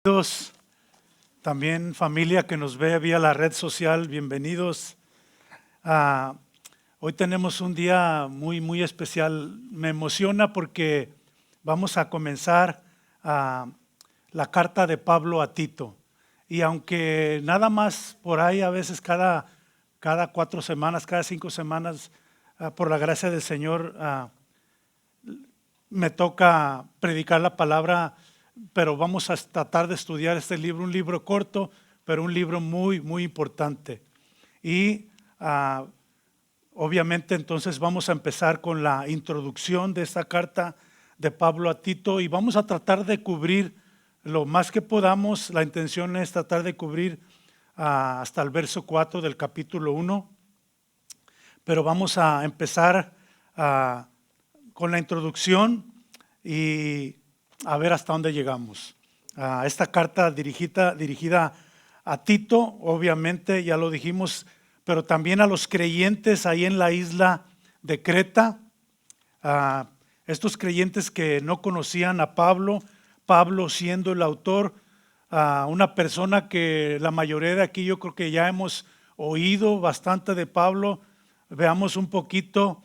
Bienvenidos también familia que nos ve vía la red social, bienvenidos. Hoy tenemos un día muy especial. Me emociona porque vamos a comenzar la carta de Pablo a Tito. Y aunque nada más por ahí a veces cada 4 semanas, cada 5 semanas, por la gracia del Señor, me toca predicar la palabra, pero vamos a tratar de estudiar este libro, un libro corto, pero un libro muy importante. Y obviamente entonces vamos a empezar con la introducción de esta carta de Pablo a Tito y vamos a tratar de cubrir lo más que podamos. La intención es tratar de cubrir hasta el verso 4 del capítulo 1, pero vamos a empezar con la introducción y a ver hasta dónde llegamos. Esta carta dirigida a Tito, obviamente ya lo dijimos, pero también a los creyentes ahí en la isla de Creta. Estos creyentes que no conocían a Pablo siendo el autor, una persona que la mayoría de aquí yo creo que ya hemos oído bastante de Pablo. Veamos un poquito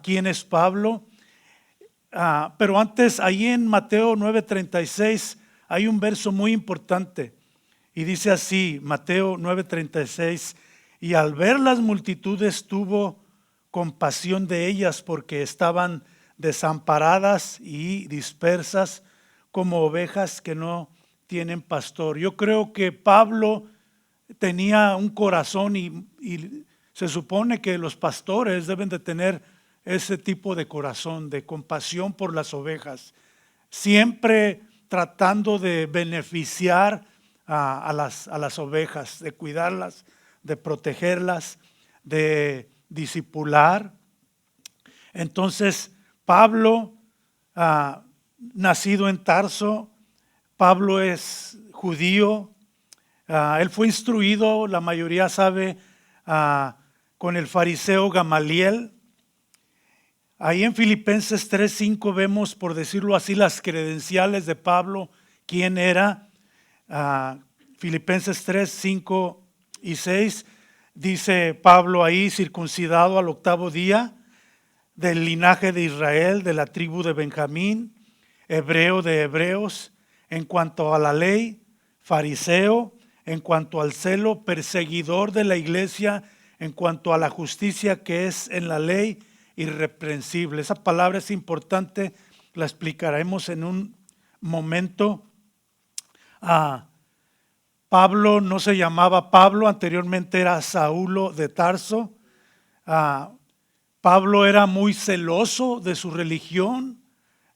quién es Pablo. Pero antes, ahí en Mateo 9:36 hay un verso muy importante y dice así, Mateo 9:36: y al ver las multitudes tuvo compasión de ellas porque estaban desamparadas y dispersas como ovejas que no tienen pastor. Yo creo que Pablo tenía un corazón y se supone que los pastores deben de tener ese tipo de corazón, de compasión por las ovejas, siempre tratando de beneficiar a las ovejas, de cuidarlas, de protegerlas, de discipular. Entonces, Pablo, nacido en Tarso, Pablo es judío, él fue instruido, la mayoría sabe, con el fariseo Gamaliel. Ahí en Filipenses 3:5 vemos, por decirlo así, las credenciales de Pablo, quién era. Filipenses 3:5 y 6 dice Pablo ahí: circuncidado al 8º día, del linaje de Israel, de la tribu de Benjamín, hebreo de hebreos, en cuanto a la ley, fariseo, en cuanto al celo, perseguidor de la iglesia, en cuanto a la justicia que es en la ley, irreprensible. Esa palabra es importante, la explicaremos en un momento. Pablo no se llamaba Pablo, anteriormente era Saulo de Tarso. Pablo era muy celoso de su religión,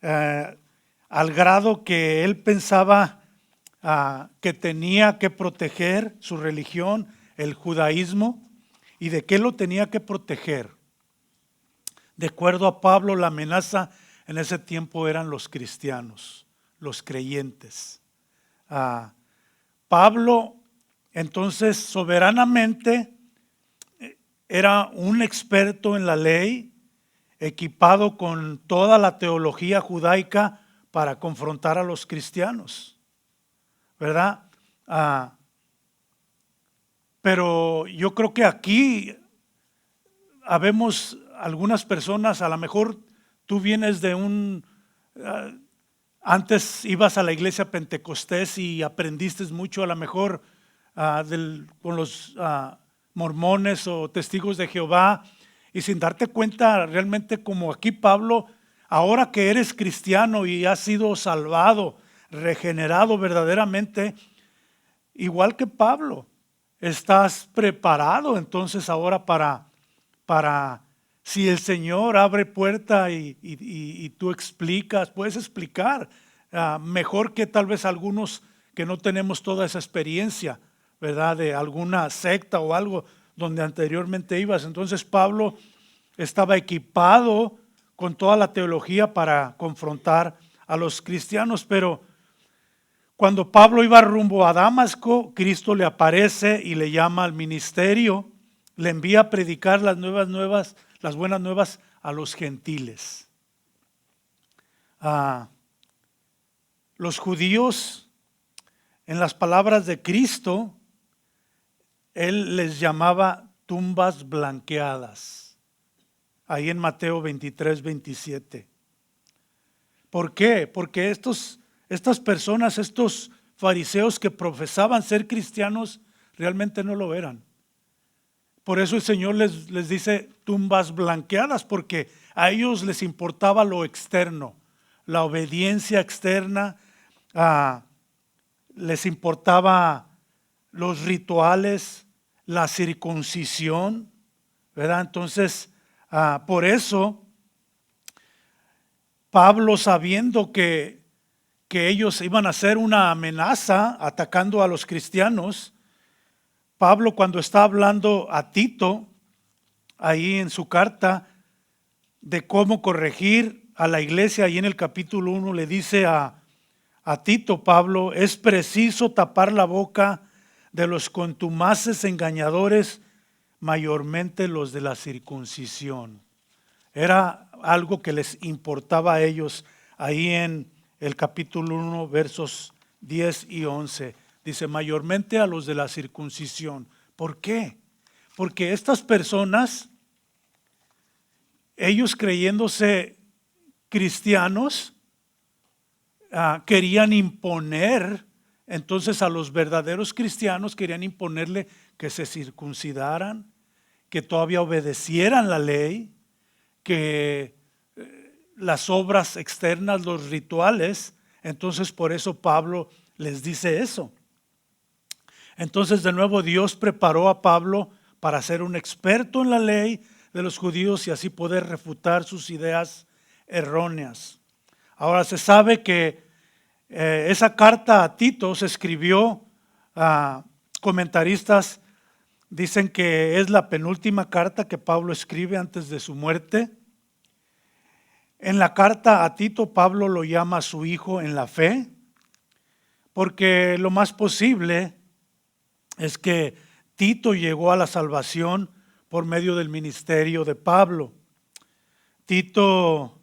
al grado que él pensaba que tenía que proteger su religión, el judaísmo. ¿Y de qué lo tenía que proteger? De acuerdo a Pablo, la amenaza en ese tiempo eran los cristianos, los creyentes. Pablo, entonces, soberanamente era un experto en la ley, equipado con toda la teología judaica para confrontar a los cristianos, ¿verdad? Pero yo creo que aquí habemos algunas personas, a lo mejor tú vienes de antes ibas a la iglesia pentecostés y aprendiste mucho, a lo mejor con los mormones o testigos de Jehová, y sin darte cuenta realmente, como aquí Pablo, ahora que eres cristiano y has sido salvado, regenerado verdaderamente, igual que Pablo, estás preparado entonces ahora para si el Señor abre puerta y tú explicas, puedes explicar mejor que tal vez algunos que no tenemos toda esa experiencia, ¿verdad? De alguna secta o algo donde anteriormente ibas. Entonces Pablo estaba equipado con toda la teología para confrontar a los cristianos, pero cuando Pablo iba rumbo a Damasco, Cristo le aparece y le llama al ministerio, le envía a predicar las buenas nuevas a los gentiles. Los judíos En las palabras de Cristo, Él les llamaba tumbas blanqueadas, ahí en Mateo 23, 27. ¿Por qué? Porque estas personas, estos fariseos que profesaban ser cristianos, realmente no lo eran. Por eso el Señor les dice tumbas blanqueadas, porque a ellos les importaba lo externo, la obediencia externa, les importaba los rituales, la circuncisión, ¿verdad? Entonces, por eso Pablo, sabiendo que ellos iban a ser una amenaza atacando a los cristianos, Pablo, cuando está hablando a Tito, ahí en su carta, de cómo corregir a la iglesia, ahí en el capítulo 1 le dice a Tito, Pablo, es preciso tapar la boca de los contumaces engañadores, mayormente los de la circuncisión. Era algo que les importaba a ellos ahí en el capítulo 1, versos 10 y 11. Dice, mayormente a los de la circuncisión. ¿Por qué? Porque estas personas, ellos creyéndose cristianos, querían imponer, entonces a los verdaderos cristianos querían imponerle que se circuncidaran, que todavía obedecieran la ley, que las obras externas, los rituales. Entonces por eso Pablo les dice eso. Entonces de nuevo Dios preparó a Pablo para ser un experto en la ley de los judíos y así poder refutar sus ideas erróneas. Ahora se sabe que esa carta a Tito se escribió, comentaristas dicen que es la penúltima carta que Pablo escribe antes de su muerte. En la carta a Tito, Pablo lo llama su hijo en la fe, porque lo más posible es que Tito llegó a la salvación por medio del ministerio de Pablo. Tito,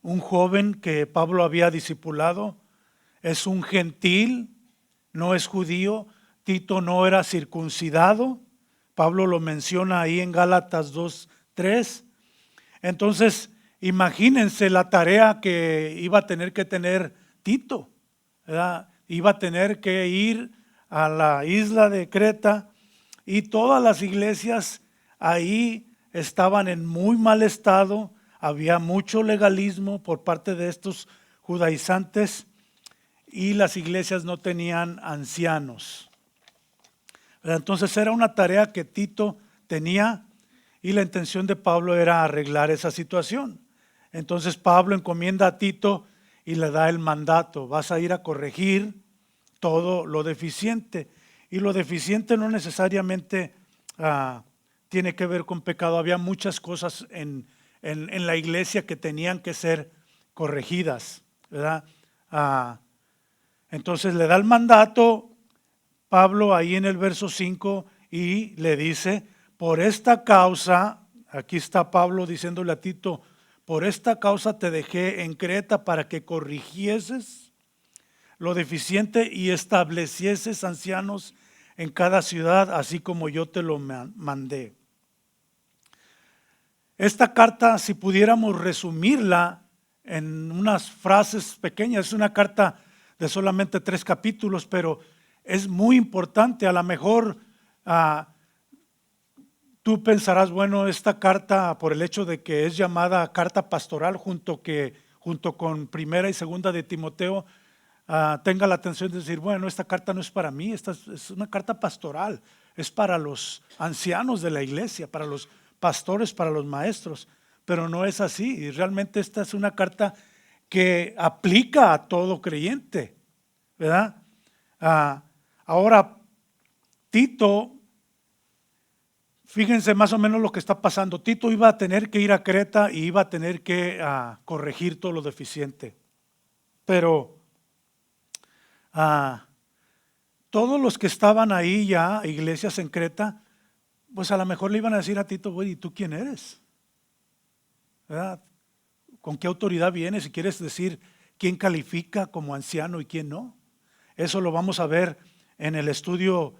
un joven que Pablo había discipulado, es un gentil, no es judío. Tito no era circuncidado. Pablo lo menciona ahí en Gálatas 2:3. Entonces, imagínense la tarea que iba a tener que tener Tito, ¿verdad? Iba a tener que ir a la isla de Creta y todas las iglesias ahí estaban en muy mal estado, había mucho legalismo por parte de estos judaizantes y las iglesias no tenían ancianos. Entonces era una tarea que Tito tenía y la intención de Pablo era arreglar esa situación. Entonces Pablo encomienda a Tito y le da el mandato, vas a ir a corregir todo lo deficiente. Y lo deficiente no necesariamente tiene que ver con pecado. Había muchas cosas en la iglesia que tenían que ser corregidas, ¿verdad? Entonces le da el mandato Pablo ahí en el verso 5 y le dice, por esta causa, aquí está Pablo diciéndole a Tito, por esta causa te dejé en Creta para que corrigieses lo deficiente y establecieses ancianos en cada ciudad, así como yo te lo mandé. Esta carta, si pudiéramos resumirla en unas frases pequeñas, es una carta de solamente 3 capítulos, pero es muy importante. A lo mejor tú pensarás, bueno, esta carta, por el hecho de que es llamada carta pastoral junto con primera y segunda de Timoteo, tenga la atención de decir, bueno, esta carta no es para mí, esta es una carta pastoral, es para los ancianos de la iglesia, para los pastores, para los maestros, pero no es así. Y realmente esta es una carta que aplica a todo creyente, ¿verdad? Ahora, Tito, fíjense más o menos lo que está pasando. Tito iba a tener que ir a Creta y iba a tener que corregir todo lo deficiente. Pero todos los que estaban ahí ya, iglesias en Creta, pues a lo mejor le iban a decir a Tito, güey, ¿y tú quién eres? ¿Verdad? ¿Con qué autoridad vienes? Si quieres decir quién califica como anciano y quién no. Eso lo vamos a ver en el estudio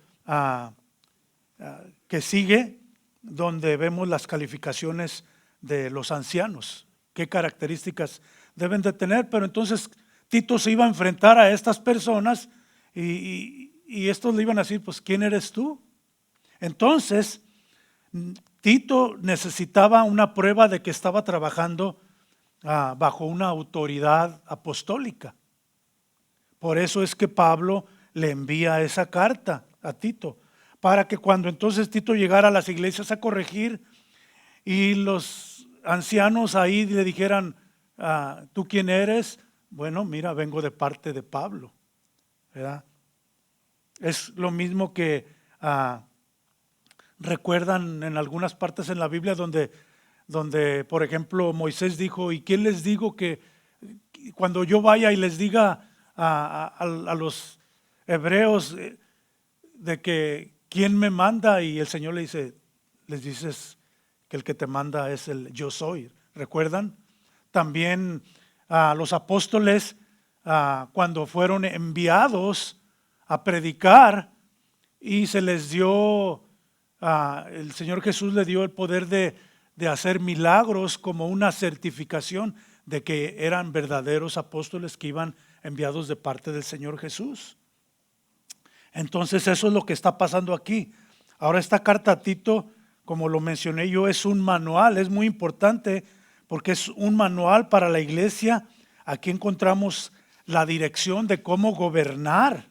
que sigue, donde vemos las calificaciones de los ancianos, qué características deben de tener. Pero entonces Tito se iba a enfrentar a estas personas y estos le iban a decir, pues, ¿quién eres tú? Entonces, Tito necesitaba una prueba de que estaba trabajando bajo una autoridad apostólica. Por eso es que Pablo le envía esa carta a Tito, para que cuando entonces Tito llegara a las iglesias a corregir y los ancianos ahí le dijeran, ¿tú quién eres? Bueno, mira, vengo de parte de Pablo, ¿verdad? Es lo mismo que recuerdan en algunas partes en la Biblia donde, por ejemplo, Moisés dijo, ¿y quién les digo que cuando yo vaya y les diga a los hebreos de que quién me manda? Y el Señor les dices que el que te manda es el yo soy. ¿Recuerdan? También los apóstoles cuando fueron enviados a predicar y se les dio, el Señor Jesús le dio el poder de hacer milagros como una certificación de que eran verdaderos apóstoles que iban enviados de parte del Señor Jesús. Entonces eso es lo que está pasando aquí. Ahora esta carta a Tito, como lo mencioné yo, es un manual, es muy importante porque es un manual para la iglesia. Aquí encontramos la dirección de cómo gobernar,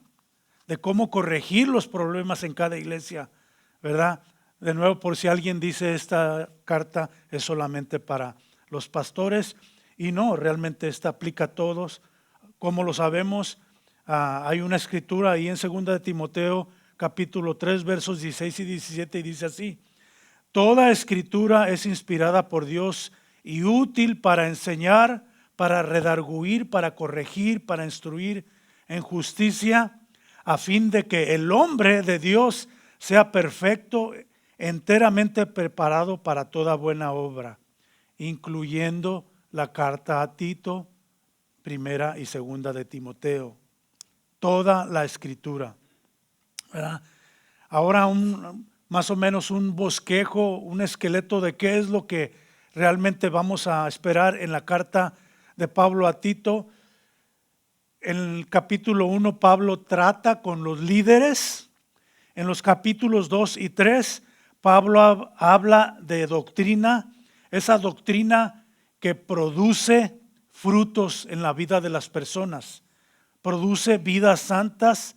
de cómo corregir los problemas en cada iglesia, ¿verdad? De nuevo, por si alguien dice esta carta es solamente para los pastores, y no, realmente esta aplica a todos. Como lo sabemos, hay una escritura ahí en 2 de Timoteo capítulo 3 versos 16 y 17 y dice así: toda escritura es inspirada por Dios y útil para enseñar, para redarguir, para corregir, para instruir en justicia, a fin de que el hombre de Dios sea perfecto, enteramente preparado para toda buena obra, incluyendo la carta a Tito, primera y segunda de Timoteo. Toda la escritura, ¿verdad? Ahora más o menos un bosquejo, un esqueleto de qué es lo que realmente vamos a esperar en la carta de Pablo a Tito. En el capítulo 1 Pablo trata con los líderes. En los capítulos 2 y 3 Pablo habla de doctrina, esa doctrina que produce frutos en la vida de las personas, produce vidas santas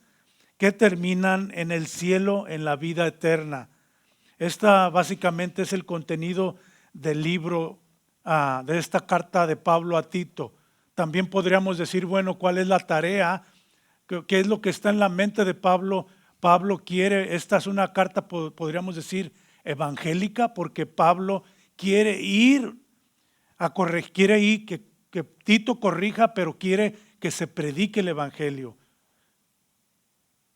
que terminan en el cielo, en la vida eterna. Esta básicamente es el contenido del libro, de esta carta de Pablo a Tito. También podríamos decir, bueno, ¿cuál es la tarea? ¿Qué es lo que está en la mente de Pablo? Pablo quiere, esta es una carta, podríamos decir, evangélica, porque Pablo quiere ir a corregir, quiere ir que Tito corrija, pero quiere que se predique el evangelio.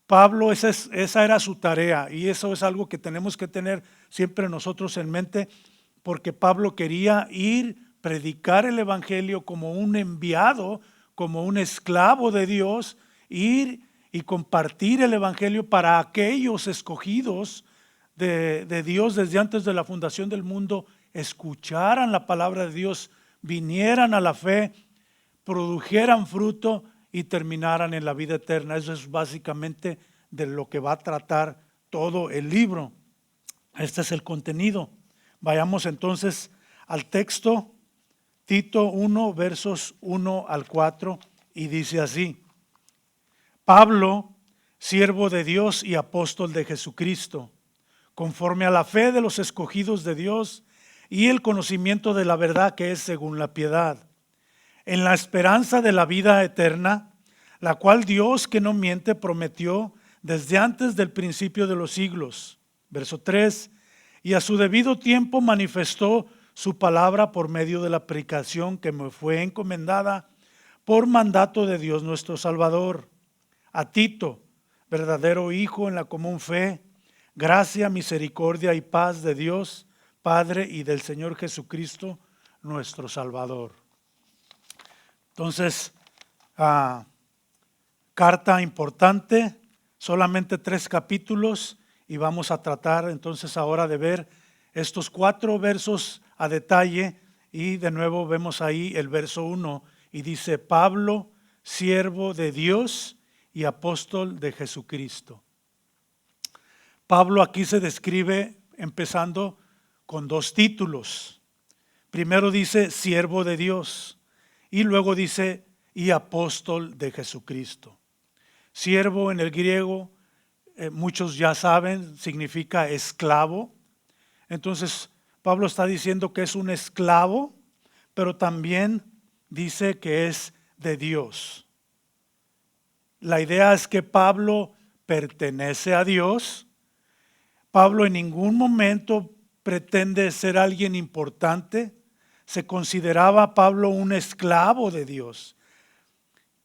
Pablo, esa era su tarea, y eso es algo que tenemos que tener siempre nosotros en mente, porque Pablo quería ir, predicar el evangelio como un enviado, como un esclavo de Dios, ir y compartir el evangelio para aquellos escogidos de Dios desde antes de la fundación del mundo, escucharan la palabra de Dios, vinieran a la fe, produjeran fruto y terminaran en la vida eterna. Eso es básicamente de lo que va a tratar todo el libro. Este es el contenido. Vayamos entonces al texto, Tito 1, versos 1 al 4, y dice así: Pablo, siervo de Dios y apóstol de Jesucristo, conforme a la fe de los escogidos de Dios y el conocimiento de la verdad que es según la piedad, en la esperanza de la vida eterna, la cual Dios, que no miente, prometió desde antes del principio de los siglos. Verso 3, y a su debido tiempo manifestó su palabra por medio de la predicación que me fue encomendada por mandato de Dios nuestro Salvador. A Tito, verdadero hijo en la común fe, gracia, misericordia y paz de Dios, Padre, y del Señor Jesucristo, nuestro Salvador. Entonces, carta importante, solamente 3 capítulos, y vamos a tratar entonces ahora de ver estos 4 versos a detalle. Y de nuevo vemos ahí el verso 1 y dice: Pablo, siervo de Dios y apóstol de Jesucristo. Pablo aquí se describe empezando con 2 títulos. Primero dice siervo de Dios y luego dice y apóstol de Jesucristo. Siervo en el griego, muchos ya saben, significa esclavo. Entonces Pablo está diciendo que es un esclavo, pero también dice que es de Dios. La idea es que Pablo pertenece a Dios. Pablo en ningún momento pretende ser alguien importante. Se consideraba Pablo un esclavo de Dios.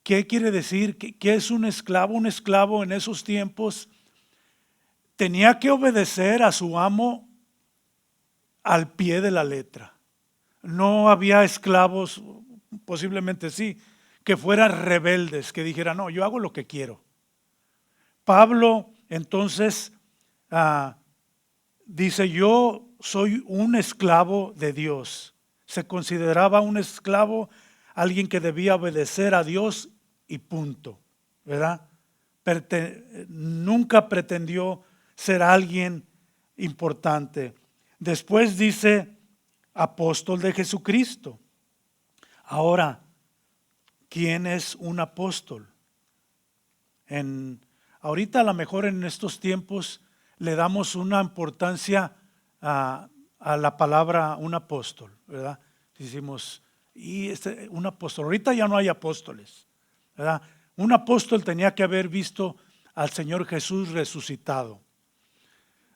¿Qué quiere decir? ¿Qué es un esclavo? Un esclavo en esos tiempos tenía que obedecer a su amo al pie de la letra. No había esclavos, posiblemente sí, que fueran rebeldes, que dijeran, no, yo hago lo que quiero. Pablo entonces dice, yo soy un esclavo de Dios. Se consideraba un esclavo, alguien que debía obedecer a Dios y punto, ¿verdad? Nunca pretendió ser alguien importante. Después dice apóstol de Jesucristo. Ahora, ¿quién es un apóstol? Ahorita a lo mejor en estos tiempos le damos una importancia a la palabra un apóstol, ¿verdad? Decimos, un apóstol. Ahorita ya no hay apóstoles, ¿verdad? Un apóstol tenía que haber visto al Señor Jesús resucitado.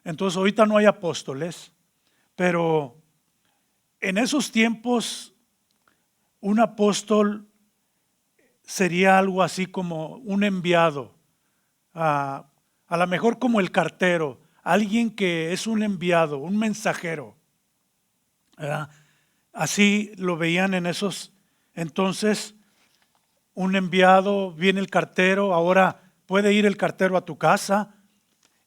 Entonces ahorita no hay apóstoles, pero en esos tiempos un apóstol sería algo así como un enviado, a lo mejor como el cartero, alguien que es un enviado, un mensajero, ¿verdad? Así lo veían en esos entonces. Un enviado, viene el cartero, ahora puede ir el cartero a tu casa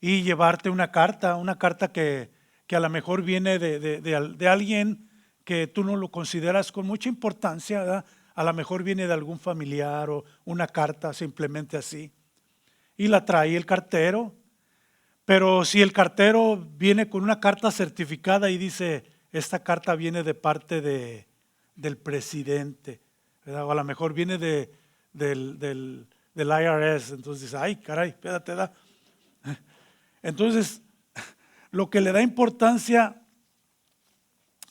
y llevarte una carta que a lo mejor viene de alguien que tú no lo consideras con mucha importancia, ¿verdad? A lo mejor viene de algún familiar o una carta simplemente así. Y la trae el cartero, pero si el cartero viene con una carta certificada y dice, esta carta viene de parte del presidente, ¿verdad? O a lo mejor viene del IRS, entonces dice, ay caray, espérate, da. Entonces, lo que le da importancia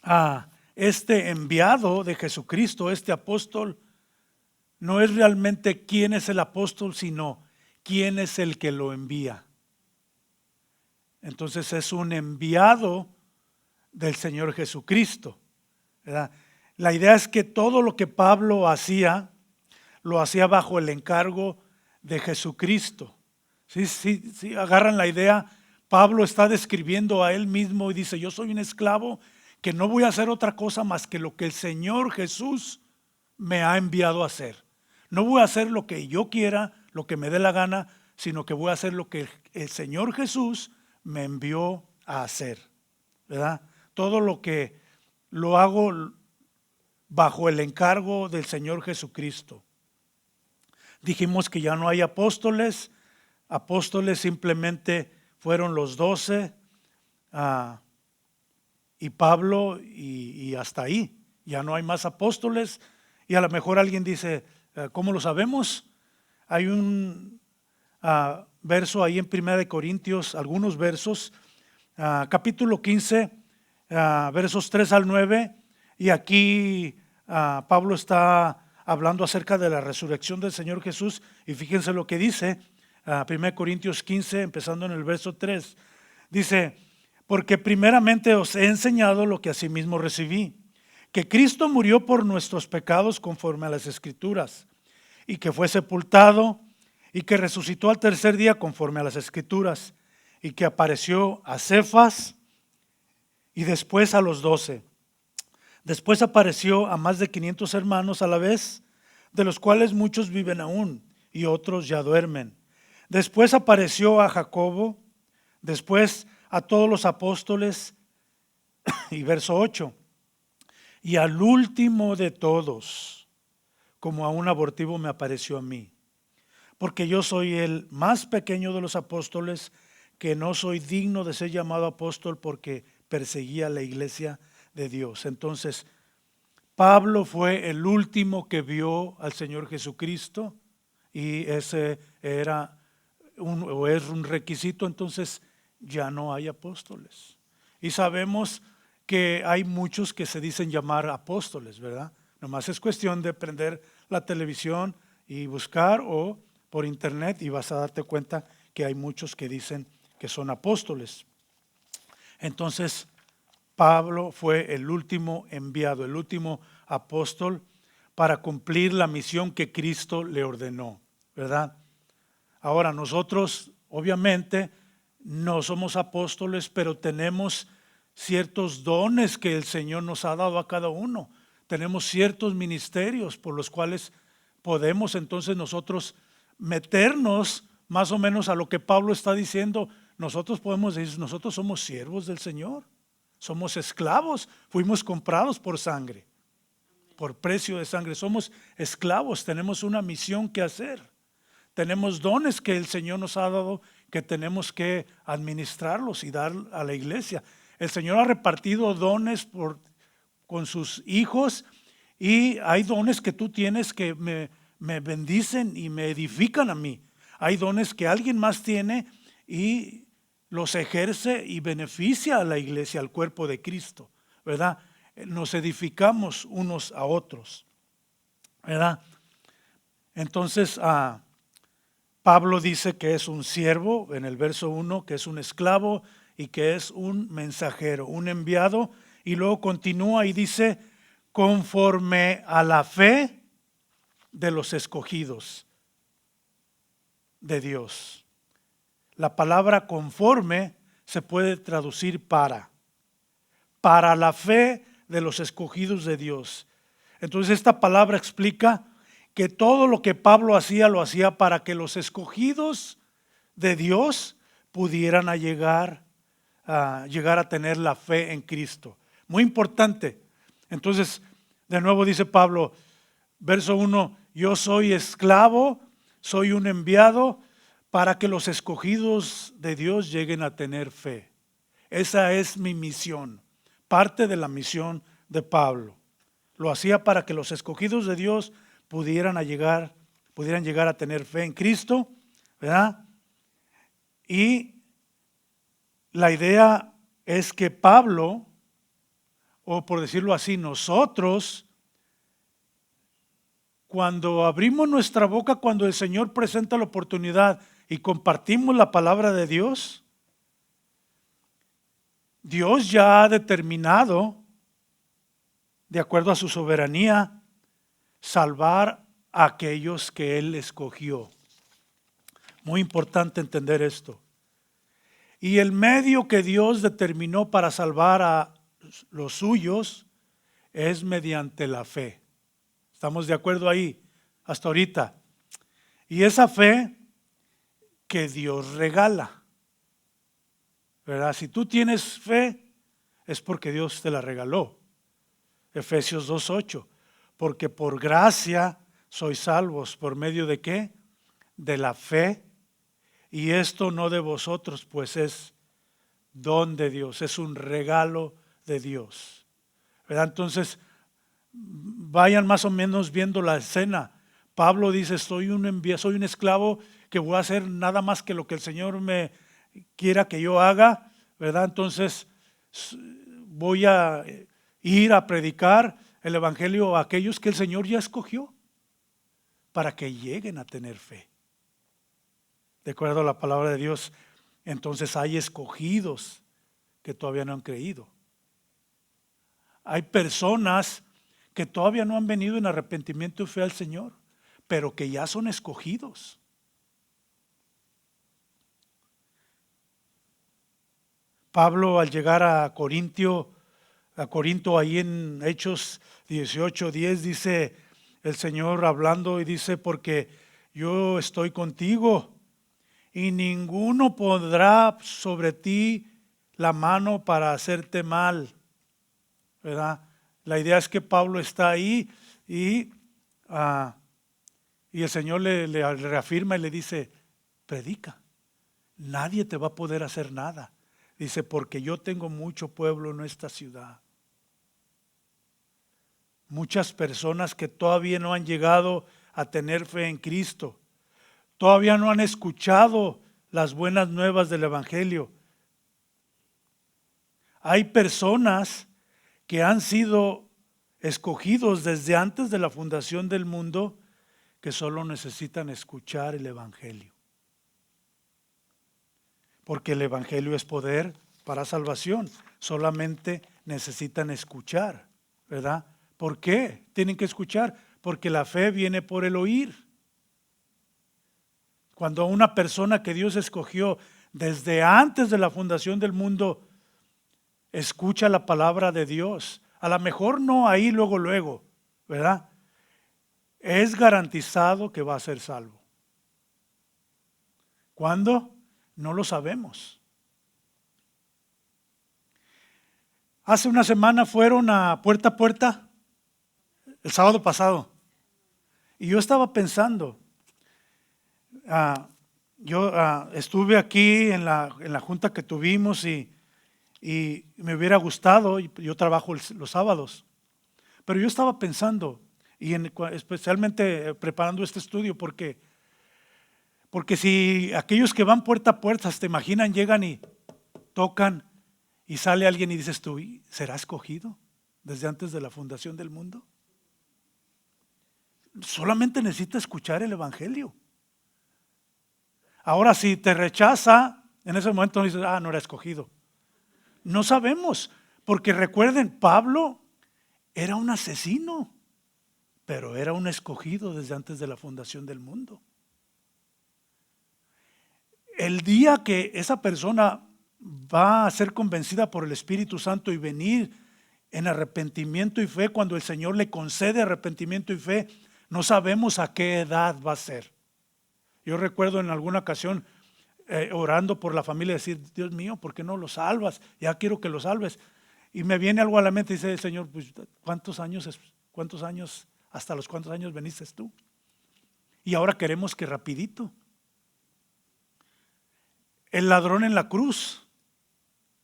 a este enviado de Jesucristo, este apóstol, no es realmente quién es el apóstol, sino quién es el que lo envía. Entonces es un enviado del Señor Jesucristo, ¿verdad? La idea es que todo lo que Pablo hacía, lo hacía bajo el encargo de Jesucristo. Sí, agarran la idea. Pablo está describiendo a él mismo y dice, yo soy un esclavo que no voy a hacer otra cosa más que lo que el Señor Jesús me ha enviado a hacer. No voy a hacer lo que yo quiera, lo que me dé la gana, sino que voy a hacer lo que el Señor Jesús me envió a hacer, ¿verdad? Todo lo que lo hago bajo el encargo del Señor Jesucristo. Dijimos que ya no hay apóstoles. Apóstoles simplemente fueron los 12 y Pablo y hasta ahí. Ya no hay más apóstoles. Y a lo mejor alguien dice, ¿cómo lo sabemos? Hay un verso ahí en 1 Corintios, algunos versos, capítulo 15, versos 3 al 9, y aquí Pablo está hablando acerca de la resurrección del Señor Jesús, y fíjense lo que dice, 1 Corintios 15, empezando en el verso 3, dice, porque primeramente os he enseñado lo que asimismo recibí, que Cristo murió por nuestros pecados conforme a las Escrituras, y que fue sepultado, y que resucitó al tercer día conforme a las Escrituras, y que apareció a Cefas y después a los 12. Después apareció a más de 500 hermanos a la vez, de los cuales muchos viven aún, y otros ya duermen. Después apareció a Jacobo, después a todos los apóstoles, y verso 8, y al último de todos, como a un abortivo me apareció a mí, porque yo soy el más pequeño de los apóstoles, que no soy digno de ser llamado apóstol porque perseguía la iglesia de Dios. Entonces, Pablo fue el último que vio al Señor Jesucristo y ese era es un requisito, entonces ya no hay apóstoles. Y sabemos que hay muchos que se dicen llamar apóstoles, ¿verdad? Nomás es cuestión de prender la televisión y buscar o por internet y vas a darte cuenta que hay muchos que dicen que son apóstoles. Entonces, Pablo fue el último enviado, el último apóstol para cumplir la misión que Cristo le ordenó, ¿verdad? Ahora nosotros obviamente no somos apóstoles, pero tenemos ciertos dones que el Señor nos ha dado a cada uno. Tenemos ciertos ministerios por los cuales podemos entonces nosotros meternos más o menos a lo que Pablo está diciendo. Nosotros podemos decir, nosotros somos siervos del Señor, somos esclavos, fuimos comprados por sangre, por precio de sangre, somos esclavos, tenemos una misión que hacer, tenemos dones que el Señor nos ha dado que tenemos que administrarlos y dar a la iglesia. El Señor ha repartido dones con sus hijos y hay dones que tú tienes que me bendicen y me edifican a mí. Hay dones que alguien más tiene y los ejerce y beneficia a la iglesia, al cuerpo de Cristo, ¿verdad? Nos edificamos unos a otros, ¿verdad? Entonces, Pablo dice que es un siervo, en el verso 1, que es un esclavo y que es un mensajero, un enviado, y luego continúa y dice, conforme a la fe de los escogidos de Dios. La palabra conforme se puede traducir para la fe de los escogidos de Dios. Entonces esta palabra explica que todo lo que Pablo hacía lo hacía para que los escogidos de Dios pudieran llegar a tener la fe en Cristo. Muy importante. Entonces, de nuevo dice Pablo, verso 1, yo soy esclavo, soy un enviado para que los escogidos de Dios lleguen a tener fe. Esa es mi misión, parte de la misión de Pablo. Lo hacía para que los escogidos de Dios pudieran llegar a tener fe en Cristo, ¿verdad? Y la idea es que Pablo, o por decirlo así, nosotros, cuando abrimos nuestra boca, cuando el Señor presenta la oportunidad y compartimos la palabra de Dios, Dios ya ha determinado, de acuerdo a su soberanía, salvar a aquellos que Él escogió. Muy importante entender esto. Y el medio que Dios determinó para salvar a los suyos es mediante la fe. ¿Estamos de acuerdo ahí? Hasta ahorita. Y esa fe que Dios regala, ¿verdad? Si tú tienes fe, es porque Dios te la regaló. Efesios 2:8. Porque por gracia sois salvos. ¿Por medio de qué? De la fe. Y esto no de vosotros, pues es don de Dios, es un regalo de Dios, ¿verdad? Entonces, vayan más o menos viendo la escena. Pablo dice, soy un esclavo que voy a hacer nada más que lo que el Señor me quiera que yo haga, ¿verdad? Entonces, voy a ir a predicar el evangelio a aquellos que el Señor ya escogió para que lleguen a tener fe. De acuerdo a la palabra de Dios, entonces hay escogidos que todavía no han creído. Hay personas que todavía no han venido en arrepentimiento y fe al Señor, pero que ya son escogidos. Pablo, al llegar a Corinto ahí en Hechos 18:10, dice el Señor hablando y dice, porque yo estoy contigo y ninguno pondrá sobre ti la mano para hacerte mal, ¿verdad? La idea es que Pablo está ahí y, y el Señor le reafirma y le dice, predica, nadie te va a poder hacer nada. Dice, porque yo tengo mucho pueblo en esta ciudad. Muchas personas que todavía no han llegado a tener fe en Cristo, todavía no han escuchado las buenas nuevas del Evangelio. Hay personas que han sido escogidos desde antes de la fundación del mundo que solo necesitan escuchar el Evangelio. Porque el Evangelio es poder para salvación. Solamente necesitan escuchar, ¿verdad? ¿Por qué tienen que escuchar? Porque la fe viene por el oír. Cuando una persona que Dios escogió desde antes de la fundación del mundo escucha la palabra de Dios, a lo mejor no ahí luego, ¿verdad? Es garantizado que va a ser salvo. ¿Cuándo? No lo sabemos. Hace una semana fueron a puerta, el sábado pasado, y yo estaba pensando, yo estuve aquí en la junta que tuvimos y me hubiera gustado, yo trabajo los sábados, pero yo estaba pensando, y especialmente preparando este estudio, porque si aquellos que van puerta a puerta, te imaginan, llegan y tocan y sale alguien y dices tú, ¿será escogido desde antes de la fundación del mundo? Solamente necesita escuchar el Evangelio. Ahora, si te rechaza, en ese momento dices, no era escogido. No sabemos, porque recuerden, Pablo era un asesino, pero era un escogido desde antes de la fundación del mundo. El día que esa persona va a ser convencida por el Espíritu Santo y venir en arrepentimiento y fe, cuando el Señor le concede arrepentimiento y fe, no sabemos a qué edad va a ser. Yo recuerdo en alguna ocasión orando por la familia, decir, Dios mío, ¿por qué no lo salvas? Ya quiero que lo salves. Y me viene algo a la mente y dice, Señor, pues, ¿cuántos años, hasta los cuántos años veniste tú? Y ahora queremos que rapidito. El ladrón en la cruz,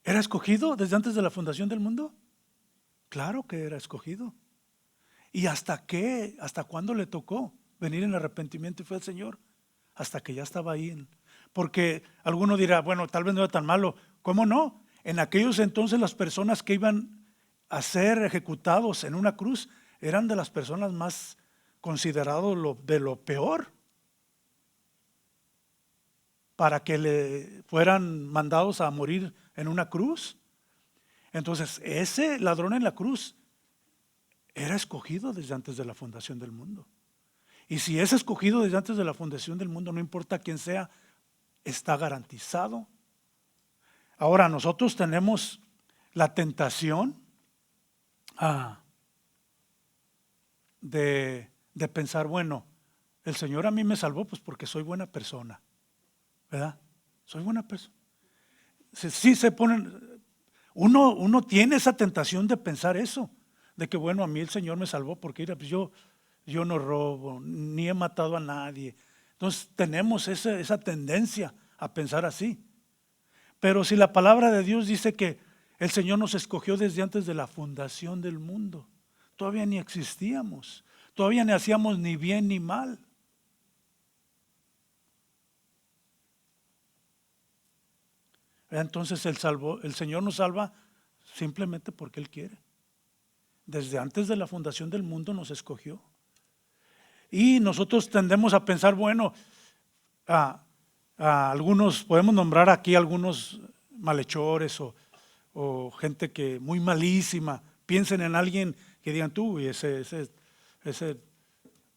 ¿era escogido desde antes de la fundación del mundo? Claro que era escogido. ¿Y hasta qué? ¿Hasta cuándo le tocó venir en arrepentimiento y fe al Señor? Hasta que ya estaba ahí. Porque alguno dirá, bueno, tal vez no era tan malo. ¿Cómo no? En aquellos entonces las personas que iban a ser ejecutados en una cruz eran de las personas más considerados de lo peor, para que le fueran mandados a morir en una cruz. Entonces, ese ladrón en la cruz era escogido desde antes de la fundación del mundo. Y si es escogido desde antes de la fundación del mundo, no importa quién sea, está garantizado. Ahora, nosotros tenemos la tentación de pensar, bueno, el Señor a mí me salvó pues porque soy buena persona, ¿verdad? Soy buena persona. Sí se ponen, uno tiene esa tentación de pensar eso, de que bueno, a mí el Señor me salvó porque mira, pues yo no robo, ni he matado a nadie. Entonces tenemos esa tendencia a pensar así. Pero si la palabra de Dios dice que el Señor nos escogió desde antes de la fundación del mundo, todavía ni existíamos, todavía ni hacíamos ni bien ni mal. Entonces el Señor nos salva simplemente porque Él quiere. Desde antes de la fundación del mundo nos escogió. Y nosotros tendemos a pensar, bueno, algunos, podemos nombrar aquí algunos malhechores o gente que muy malísima. Piensen en alguien que digan, tú, ese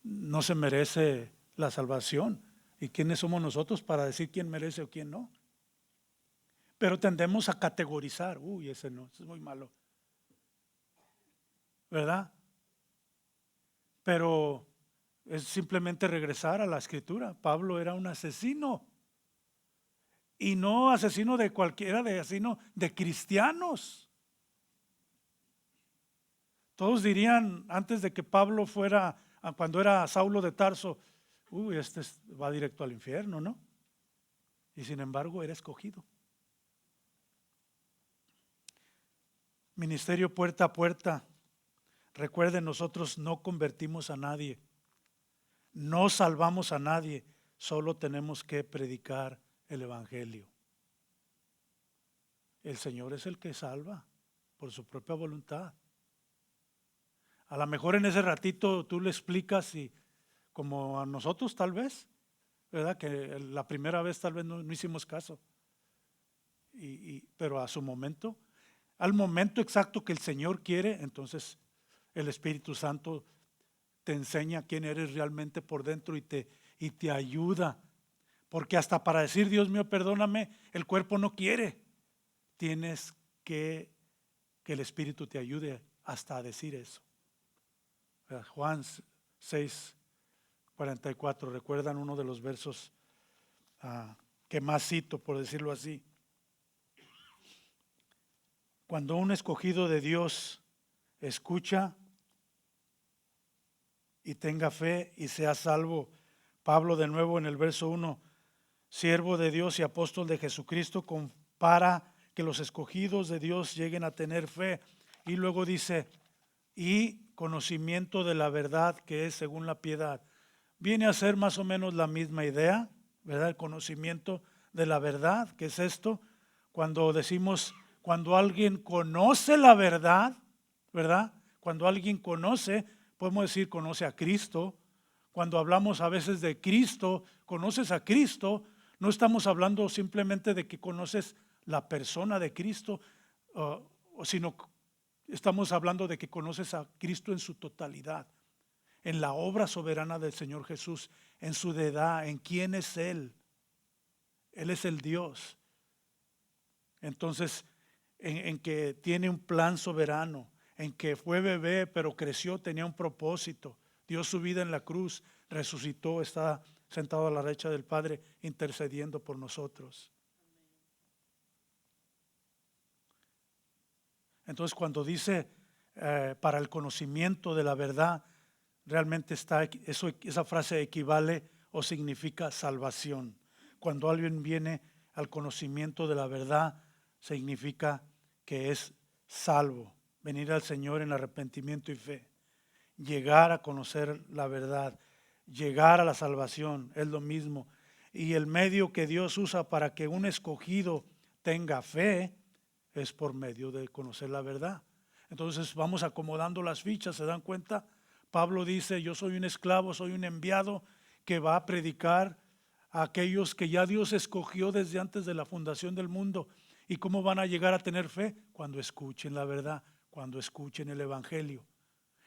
no se merece la salvación. ¿Y quiénes somos nosotros para decir quién merece o quién no? Pero tendemos a categorizar, ese no, ese es muy malo, ¿verdad? Pero Es simplemente regresar a la escritura. Pablo era un asesino. Y no asesino de cualquiera, de asesino de cristianos. Todos dirían antes de que Pablo fuera, cuando era Saulo de Tarso, uy, va directo al infierno, ¿no? Y sin embargo era escogido. Ministerio puerta a puerta. Recuerden, nosotros no convertimos a nadie, no salvamos a nadie, solo tenemos que predicar el evangelio. El Señor es el que salva por su propia voluntad. A lo mejor en ese ratito tú le explicas y como a nosotros tal vez, ¿verdad? Que la primera vez tal vez no hicimos caso. Pero a su momento, al momento exacto que el Señor quiere, entonces el Espíritu Santo te enseña quién eres realmente por dentro y te ayuda. Porque hasta para decir, Dios mío, perdóname, el cuerpo no quiere. Tienes que el Espíritu te ayude hasta a decir eso. Juan 6:44, recuerdan uno de los versos que más cito, por decirlo así. Cuando un escogido de Dios escucha y tenga fe y sea salvo, Pablo de nuevo en el verso 1, siervo de Dios y apóstol de Jesucristo, para que los escogidos de Dios lleguen a tener fe. Y luego dice, y conocimiento de la verdad que es según la piedad. Viene a ser más o menos la misma idea, ¿verdad? El conocimiento de la verdad, que es esto, cuando decimos, cuando alguien conoce la verdad, ¿verdad? Cuando alguien conoce, podemos decir conoce a Cristo. Cuando hablamos a veces de Cristo, conoces a Cristo, no estamos hablando simplemente de que conoces la persona de Cristo, sino estamos hablando de que conoces a Cristo en su totalidad, en la obra soberana del Señor Jesús, en su deidad, en quién es Él. Él es el Dios. Entonces, en que tiene un plan soberano, en que fue bebé pero creció, tenía un propósito, dio su vida en la cruz, resucitó, está sentado a la derecha del Padre intercediendo por nosotros. Entonces cuando dice para el conocimiento de la verdad, realmente esa frase equivale o significa salvación. Cuando alguien viene al conocimiento de la verdad, significa que es salvo. Venir al Señor en arrepentimiento y fe. Llegar a conocer la verdad. Llegar a la salvación es lo mismo. Y el medio que Dios usa para que un escogido tenga fe es por medio de conocer la verdad. Entonces vamos acomodando las fichas, ¿se dan cuenta? Pablo dice, yo soy un esclavo, soy un enviado que va a predicar a aquellos que ya Dios escogió desde antes de la fundación del mundo. ¿Y cómo van a llegar a tener fe? Cuando escuchen la verdad, cuando escuchen el evangelio.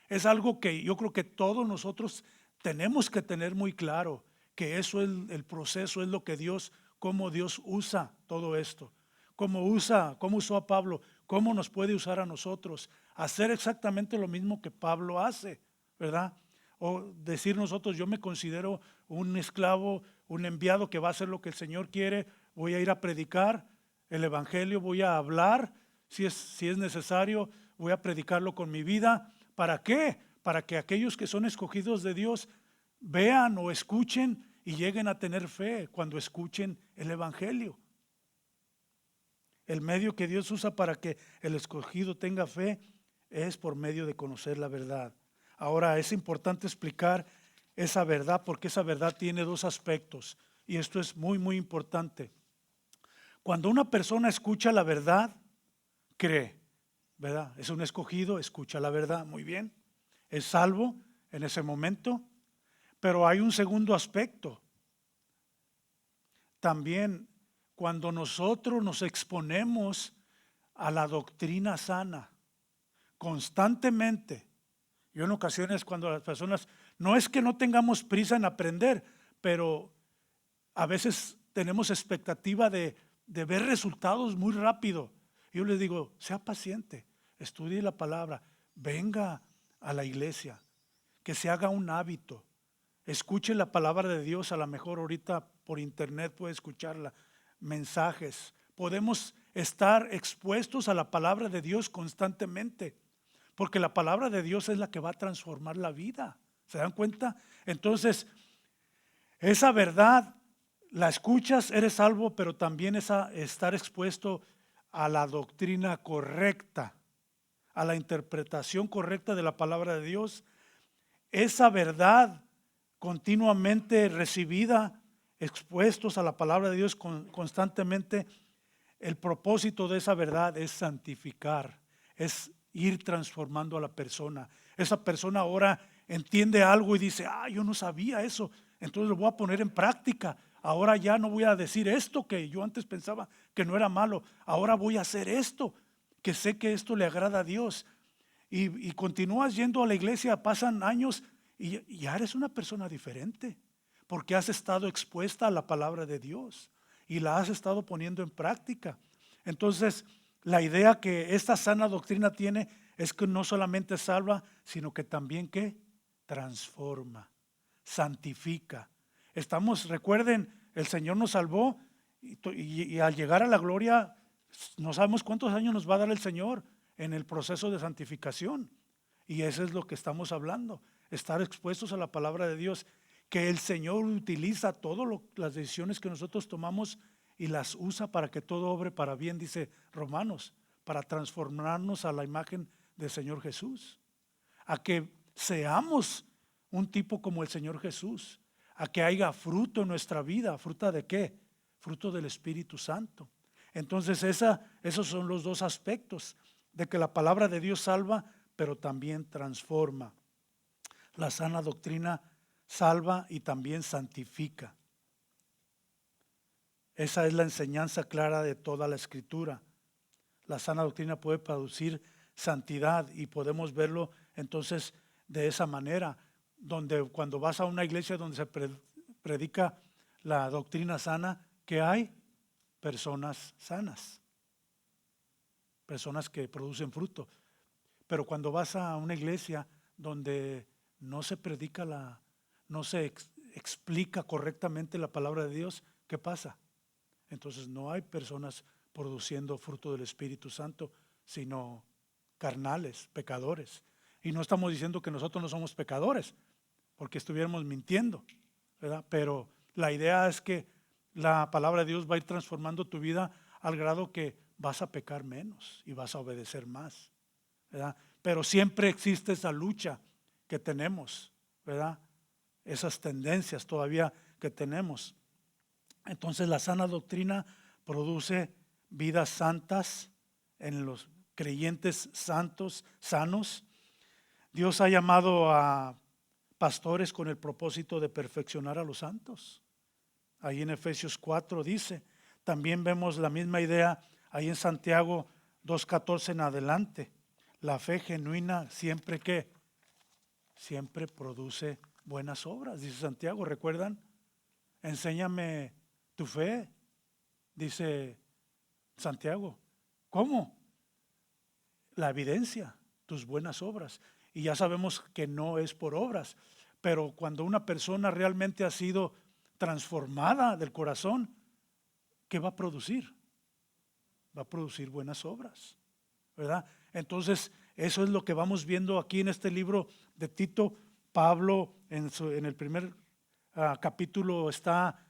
Es algo que yo creo que todos nosotros tenemos que tener muy claro, que eso es el proceso, es lo que Dios, cómo Dios usa todo esto. Cómo usó a Pablo, cómo nos puede usar a nosotros, hacer exactamente lo mismo que Pablo hace, ¿verdad? O decir nosotros, yo me considero un esclavo, un enviado que va a hacer lo que el Señor quiere, voy a ir a predicar el evangelio, voy a hablar, si es necesario, voy a predicarlo con mi vida. ¿Para qué? Para que aquellos que son escogidos de Dios vean o escuchen y lleguen a tener fe cuando escuchen el evangelio. El medio que Dios usa para que el escogido tenga fe es por medio de conocer la verdad. Ahora es importante explicar esa verdad porque esa verdad tiene dos aspectos y esto es muy, muy importante. Cuando una persona escucha la verdad, cree, ¿verdad? Es un escogido, escucha la verdad, muy bien. Es salvo en ese momento, pero hay un segundo aspecto. También cuando nosotros nos exponemos a la doctrina sana constantemente, yo en ocasiones cuando las personas, no es que no tengamos prisa en aprender, pero a veces tenemos expectativa de ver resultados muy rápido. Yo les digo, sea paciente, estudie la palabra, venga a la iglesia, que se haga un hábito. Escuche la palabra de Dios, a lo mejor ahorita por internet puede escucharla, mensajes. Podemos estar expuestos a la palabra de Dios constantemente, porque la palabra de Dios es la que va a transformar la vida. ¿Se dan cuenta? Entonces, esa verdad la escuchas, eres salvo, pero también estar expuesto a la doctrina correcta, a la interpretación correcta de la palabra de Dios. Esa verdad continuamente recibida, expuestos a la palabra de Dios constantemente, el propósito de esa verdad es santificar, es ir transformando a la persona. Esa persona ahora entiende algo y dice, yo no sabía eso, entonces lo voy a poner en práctica. Ahora ya no voy a decir esto que yo antes pensaba que no era malo, ahora voy a hacer esto, que sé que esto le agrada a Dios. Y continúas yendo a la iglesia, pasan años y ya eres una persona diferente, porque has estado expuesta a la palabra de Dios y la has estado poniendo en práctica. Entonces, la idea que esta sana doctrina tiene es que no solamente salva, sino que también que transforma, santifica. Recuerden, el Señor nos salvó y al llegar a la gloria, no sabemos cuántos años nos va a dar el Señor en el proceso de santificación. Y eso es lo que estamos hablando, estar expuestos a la palabra de Dios, que el Señor utiliza todas las decisiones que nosotros tomamos y las usa para que todo obre para bien, dice Romanos, para transformarnos a la imagen del Señor Jesús, a que seamos un tipo como el Señor Jesús, a que haya fruto en nuestra vida. ¿Fruta de qué? Fruto del Espíritu Santo. Entonces esos son los dos aspectos, de que la palabra de Dios salva, pero también transforma. La sana doctrina salva y también santifica. Esa es la enseñanza clara de toda la Escritura. La sana doctrina puede producir santidad y podemos verlo entonces de esa manera, donde cuando vas a una iglesia donde se predica la doctrina sana, ¿qué hay? Personas sanas, personas que producen fruto. Pero cuando vas a una iglesia donde no se predica no se explica correctamente la palabra de Dios, ¿qué pasa? Entonces no hay personas produciendo fruto del Espíritu Santo, sino carnales, pecadores. Y no estamos diciendo que nosotros no somos pecadores, porque estuviéramos mintiendo, ¿verdad? Pero la idea es que la palabra de Dios va a ir transformando tu vida al grado que vas a pecar menos y vas a obedecer más, ¿verdad? Pero siempre existe esa lucha que tenemos, ¿verdad? Esas tendencias todavía que tenemos. Entonces la sana doctrina produce vidas santas en los creyentes santos, sanos. Dios ha llamado a pastores con el propósito de perfeccionar a los santos. Ahí en Efesios 4 dice, también vemos la misma idea ahí en Santiago 2:14 en adelante. La fe genuina siempre produce buenas obras, dice Santiago, ¿recuerdan? Enséñame tu fe, dice Santiago. ¿Cómo? La evidencia, tus buenas obras. Y ya sabemos que no es por obras, pero cuando una persona realmente ha sido transformada del corazón, ¿qué va a producir? Va a producir buenas obras, ¿verdad? Entonces, eso es lo que vamos viendo aquí en este libro de Tito. Pablo en el primer capítulo está,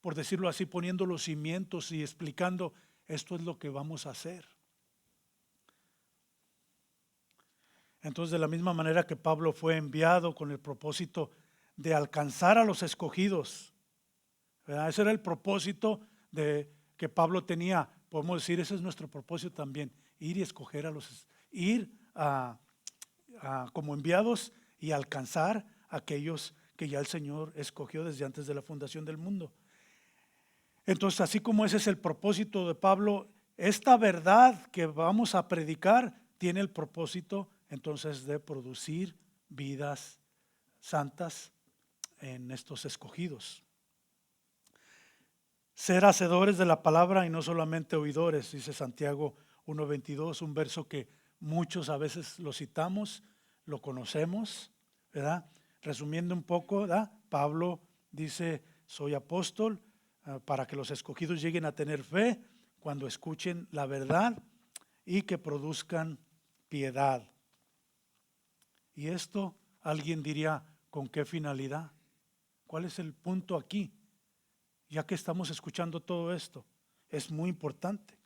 por decirlo así, poniendo los cimientos y explicando esto es lo que vamos a hacer. Entonces, de la misma manera que Pablo fue enviado con el propósito de alcanzar a los escogidos, ¿verdad? Ese era el propósito que Pablo tenía. Podemos decir, ese es nuestro propósito también, ir y escoger ir como enviados y alcanzar a aquellos que ya el Señor escogió desde antes de la fundación del mundo. Entonces, así como ese es el propósito de Pablo, esta verdad que vamos a predicar tiene el propósito entonces de producir vidas santas en estos escogidos. Ser hacedores de la palabra y no solamente oidores, dice Santiago 1:22, un verso que muchos a veces lo citamos, lo conocemos, ¿verdad? Resumiendo un poco, ¿verdad? Pablo dice, soy apóstol para que los escogidos lleguen a tener fe cuando escuchen la verdad y que produzcan piedad. Y esto, alguien diría, ¿con qué finalidad? ¿Cuál es el punto aquí? Ya que estamos escuchando todo esto, es muy importante.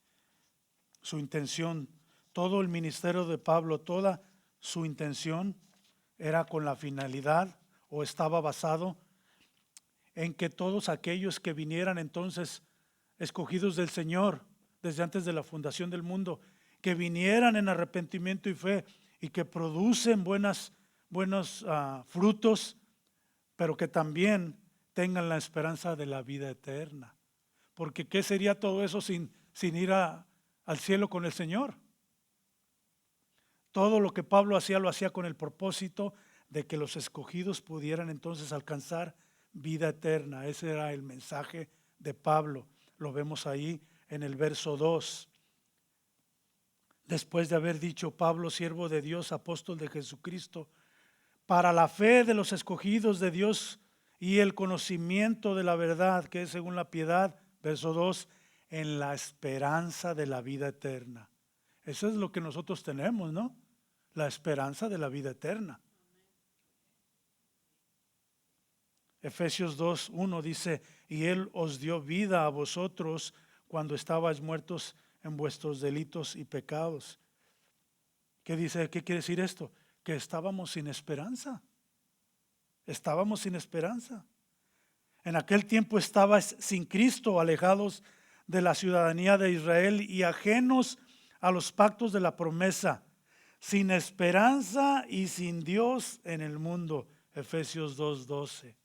Su intención, todo el ministerio de Pablo, toda su intención era con la finalidad o estaba basado en que todos aquellos que vinieran entonces escogidos del Señor desde antes de la fundación del mundo, que vinieran en arrepentimiento y fe y que producen buenos frutos, pero que también tengan la esperanza de la vida eterna. Porque ¿qué sería todo eso sin ir al cielo con el Señor? Todo lo que Pablo hacía lo hacía con el propósito de que los escogidos pudieran entonces alcanzar vida eterna. Ese era el mensaje de Pablo. Lo vemos ahí en el verso 2. Después de haber dicho, Pablo, siervo de Dios, apóstol de Jesucristo, para la fe de los escogidos de Dios y el conocimiento de la verdad, que es según la piedad, verso 2, en la esperanza de la vida eterna. Eso es lo que nosotros tenemos, ¿no? La esperanza de la vida eterna. Efesios 2:1 dice, y Él os dio vida a vosotros cuando estabais muertos en vuestros delitos y pecados. ¿Qué dice? ¿Qué quiere decir esto? Que estábamos sin esperanza. Estábamos sin esperanza. En aquel tiempo estabais sin Cristo, alejados de la ciudadanía de Israel y ajenos a los pactos de la promesa, sin esperanza y sin Dios en el mundo. Efesios 2:12.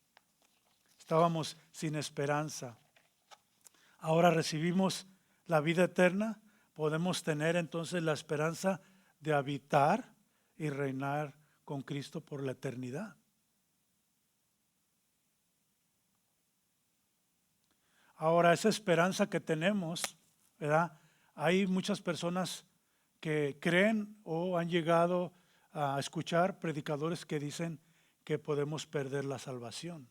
Estábamos sin esperanza. Ahora recibimos la vida eterna. Podemos tener entonces la esperanza de habitar y reinar con Cristo por la eternidad. Ahora, esa esperanza que tenemos, ¿verdad? Hay muchas personas que creen o han llegado a escuchar predicadores que dicen que podemos perder la salvación.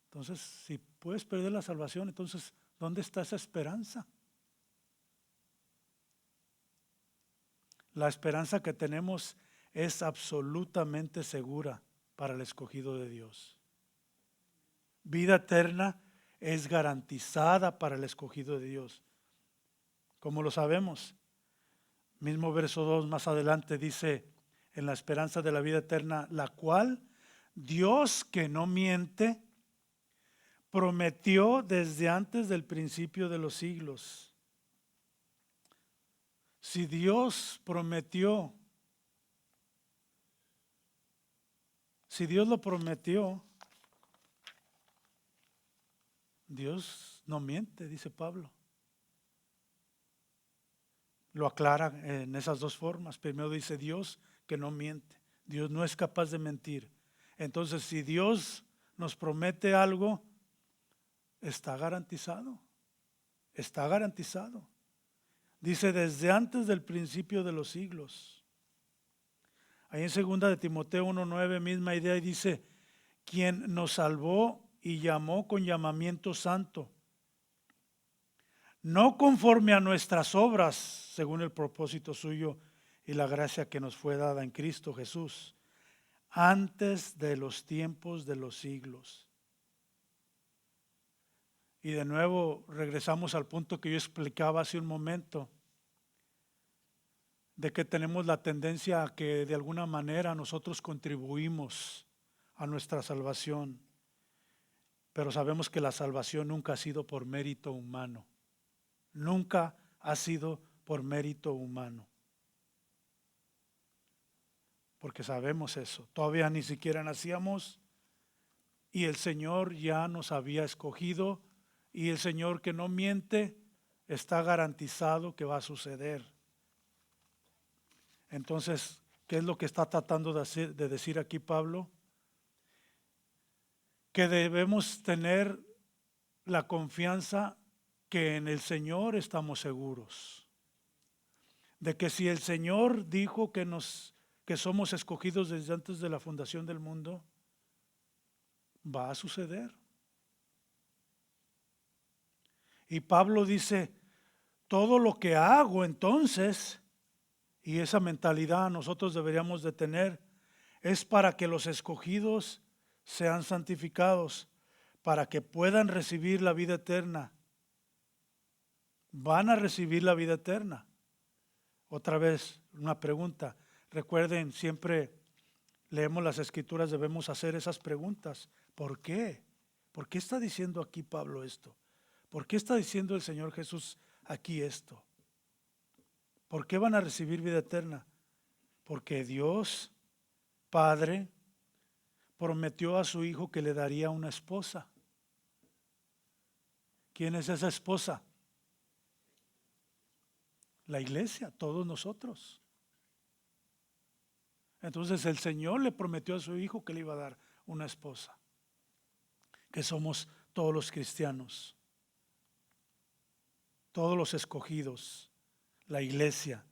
Entonces, si puedes perder la salvación, entonces, ¿dónde está esa esperanza? La esperanza que tenemos es absolutamente segura para el escogido de Dios. Vida eterna es garantizada para el escogido de Dios. Como lo sabemos, mismo verso 2 más adelante dice, en la esperanza de la vida eterna, la cual Dios que no miente, prometió desde antes del principio de los siglos. Si Dios prometió, si Dios lo prometió, Dios no miente, dice Pablo. Lo aclara en esas dos formas. Primero dice Dios que no miente. Dios no es capaz de mentir. Entonces, si Dios nos promete algo, está garantizado. Está garantizado. Dice desde antes del principio de los siglos. Ahí en 2 de Timoteo 1:9, misma idea, y dice, quien nos salvó y llamó con llamamiento santo, no conforme a nuestras obras, según el propósito suyo y la gracia que nos fue dada en Cristo Jesús, antes de los tiempos de los siglos. Y de nuevo regresamos al punto que yo explicaba hace un momento, de que tenemos la tendencia a que de alguna manera nosotros contribuimos a nuestra salvación, pero sabemos que la salvación nunca ha sido por mérito humano. Nunca ha sido por mérito humano. Porque sabemos eso. Todavía ni siquiera nacíamos y el Señor ya nos había escogido y el Señor que no miente está garantizado que va a suceder. Entonces, ¿qué es lo que está tratando de decir aquí Pablo? Que debemos tener la confianza que en el Señor estamos seguros. De que si el Señor dijo que nos que somos escogidos desde antes de la fundación del mundo, va a suceder. Y Pablo dice, todo lo que hago entonces, y esa mentalidad nosotros deberíamos de tener, es para que los escogidos sean santificados, para que puedan recibir la vida eterna. Van a recibir la vida eterna. Otra vez, una pregunta. Recuerden, siempre leemos las Escrituras, debemos hacer esas preguntas. ¿Por qué? ¿Por qué está diciendo aquí Pablo esto? ¿Por qué está diciendo el Señor Jesús aquí esto? ¿Por qué van a recibir vida eterna? Porque Dios, Padre, prometió a su Hijo que le daría una esposa. ¿Quién es esa esposa? La iglesia, todos nosotros. Entonces el Señor le prometió a su Hijo que le iba a dar una esposa, que somos todos los cristianos, todos los escogidos, la iglesia.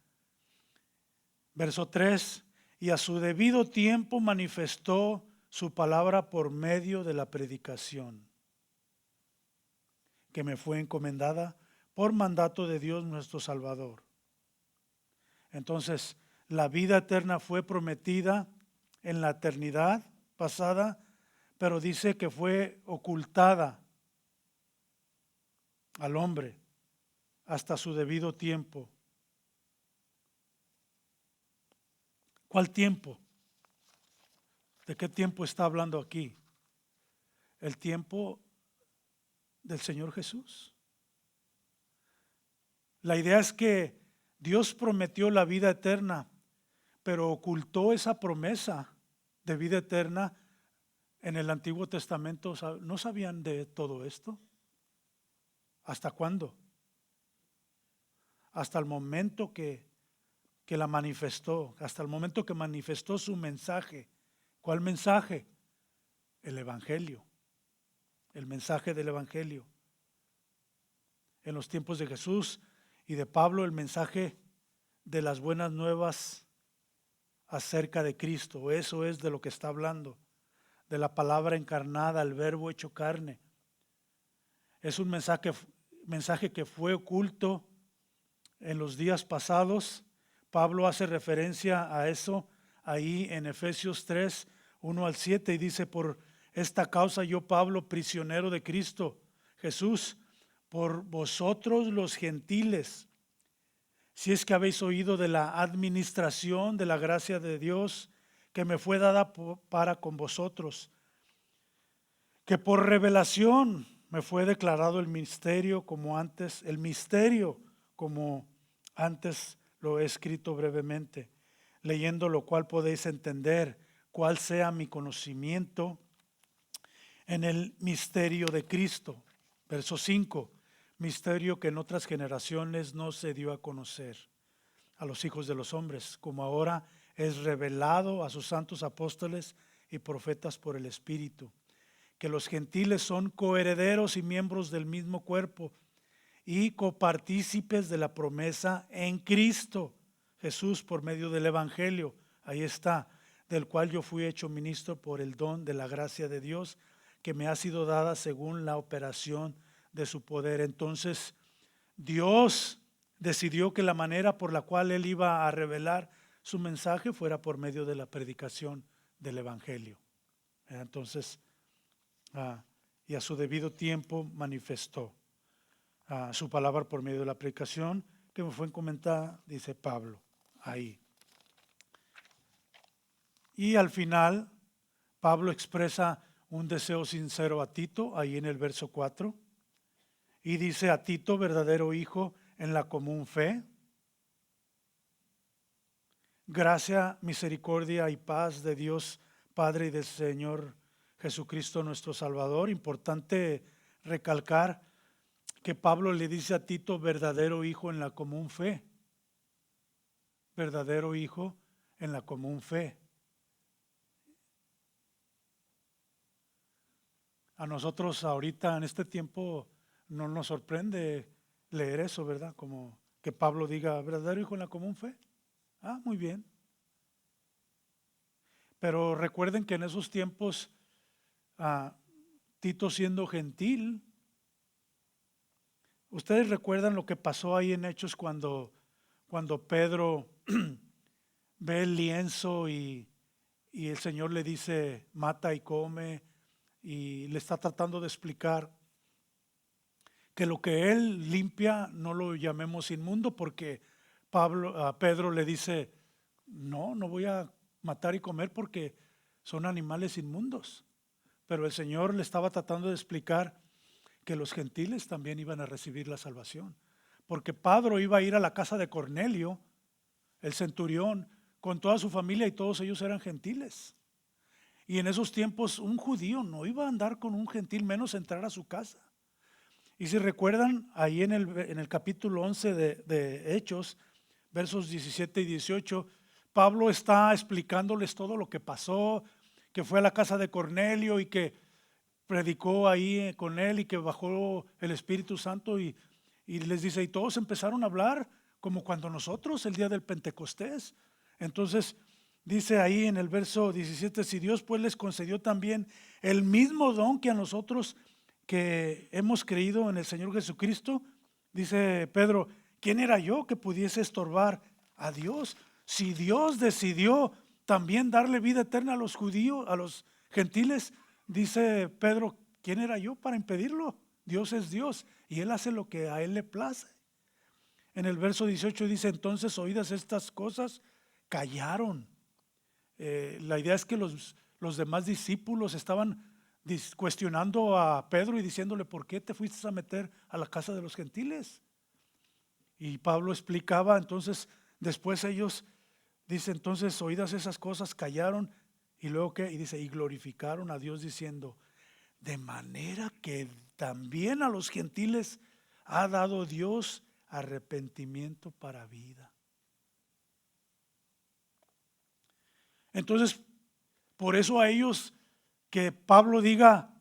Verso 3, y a su debido tiempo manifestó su palabra por medio de la predicación, que me fue encomendada por mandato de Dios nuestro Salvador. Entonces, la vida eterna fue prometida en la eternidad pasada, pero dice que fue ocultada al hombre hasta su debido tiempo. ¿Cuál tiempo? ¿De qué tiempo está hablando aquí? El tiempo del Señor Jesús. La idea es que Dios prometió la vida eterna, pero ocultó esa promesa de vida eterna en el Antiguo Testamento. ¿No sabían de todo esto? ¿Hasta cuándo? Hasta el momento que la manifestó, hasta el momento que manifestó su mensaje. ¿Cuál mensaje? El Evangelio, el mensaje del Evangelio. En los tiempos de Jesús y de Pablo, el mensaje de las buenas nuevas acerca de Cristo. Eso es de lo que está hablando, de la palabra encarnada, el verbo hecho carne. Es un mensaje que fue oculto en los días pasados. Pablo hace referencia a eso ahí en Efesios 3, 1 al 7, y dice, por esta causa yo, Pablo, prisionero de Cristo Jesús, por vosotros los gentiles, si es que habéis oído de la administración de la gracia de Dios que me fue dada para con vosotros, que por revelación me fue declarado el misterio como antes lo he escrito brevemente, leyendo lo cual podéis entender cuál sea mi conocimiento en el misterio de Cristo. Verso 5, misterio que en otras generaciones no se dio a conocer a los hijos de los hombres, como ahora es revelado a sus santos apóstoles y profetas por el Espíritu, que los gentiles son coherederos y miembros del mismo cuerpo y copartícipes de la promesa en Cristo Jesús por medio del Evangelio. Ahí está, del cual yo fui hecho ministro por el don de la gracia de Dios que me ha sido dada según la operación de su poder. Entonces, Dios decidió que la manera por la cual Él iba a revelar su mensaje fuera por medio de la predicación del Evangelio. Entonces, y a su debido tiempo manifestó su palabra por medio de la predicación que me fue encomendada, dice Pablo, ahí. Y al final, Pablo expresa un deseo sincero a Tito, ahí en el verso 4, y dice a Tito, verdadero hijo en la común fe, gracia, misericordia y paz de Dios Padre y del Señor Jesucristo nuestro Salvador. Importante recalcar que Pablo le dice a Tito, verdadero hijo en la común fe. Verdadero hijo en la común fe. A nosotros ahorita en este tiempo no nos sorprende leer eso, ¿verdad? Como que Pablo diga, verdadero hijo en la común fe. Muy bien. Pero recuerden que en esos tiempos, Tito siendo gentil, ustedes recuerdan lo que pasó ahí en Hechos cuando Pedro ve el lienzo y el Señor le dice, mata y come, y le está tratando de explicar que lo que él limpia no lo llamemos inmundo, porque Pedro le dice, no voy a matar y comer porque son animales inmundos. Pero el Señor le estaba tratando de explicar que los gentiles también iban a recibir la salvación, porque Pedro iba a ir a la casa de Cornelio, el centurión, con toda su familia, y todos ellos eran gentiles. Y en esos tiempos un judío no iba a andar con un gentil, menos entrar a su casa. Y si recuerdan, ahí en el capítulo 11 de Hechos, versos 17 y 18, Pablo está explicándoles todo lo que pasó, que fue a la casa de Cornelio y que predicó ahí con él y que bajó el Espíritu Santo y les dice, y todos empezaron a hablar como cuando nosotros el día del Pentecostés. Entonces dice ahí en el verso 17, si Dios pues les concedió también el mismo don que a nosotros que hemos creído en el Señor Jesucristo, dice Pedro, ¿quién era yo que pudiese estorbar a Dios? Si Dios decidió también darle vida eterna a los judíos, a los gentiles, dice Pedro, ¿quién era yo para impedirlo? Dios es Dios y Él hace lo que a Él le place. En el verso 18 dice, entonces oídas estas cosas, callaron. La idea es que los demás discípulos estaban cuestionando a Pedro y diciéndole, ¿por qué te fuiste a meter a la casa de los gentiles? Y Pablo explicaba, entonces después ellos, dice, entonces oídas esas cosas, callaron, y luego ¿qué? Y dice, y glorificaron a Dios diciendo, de manera que también a los gentiles ha dado Dios arrepentimiento para vida. Entonces, por eso a ellos que Pablo diga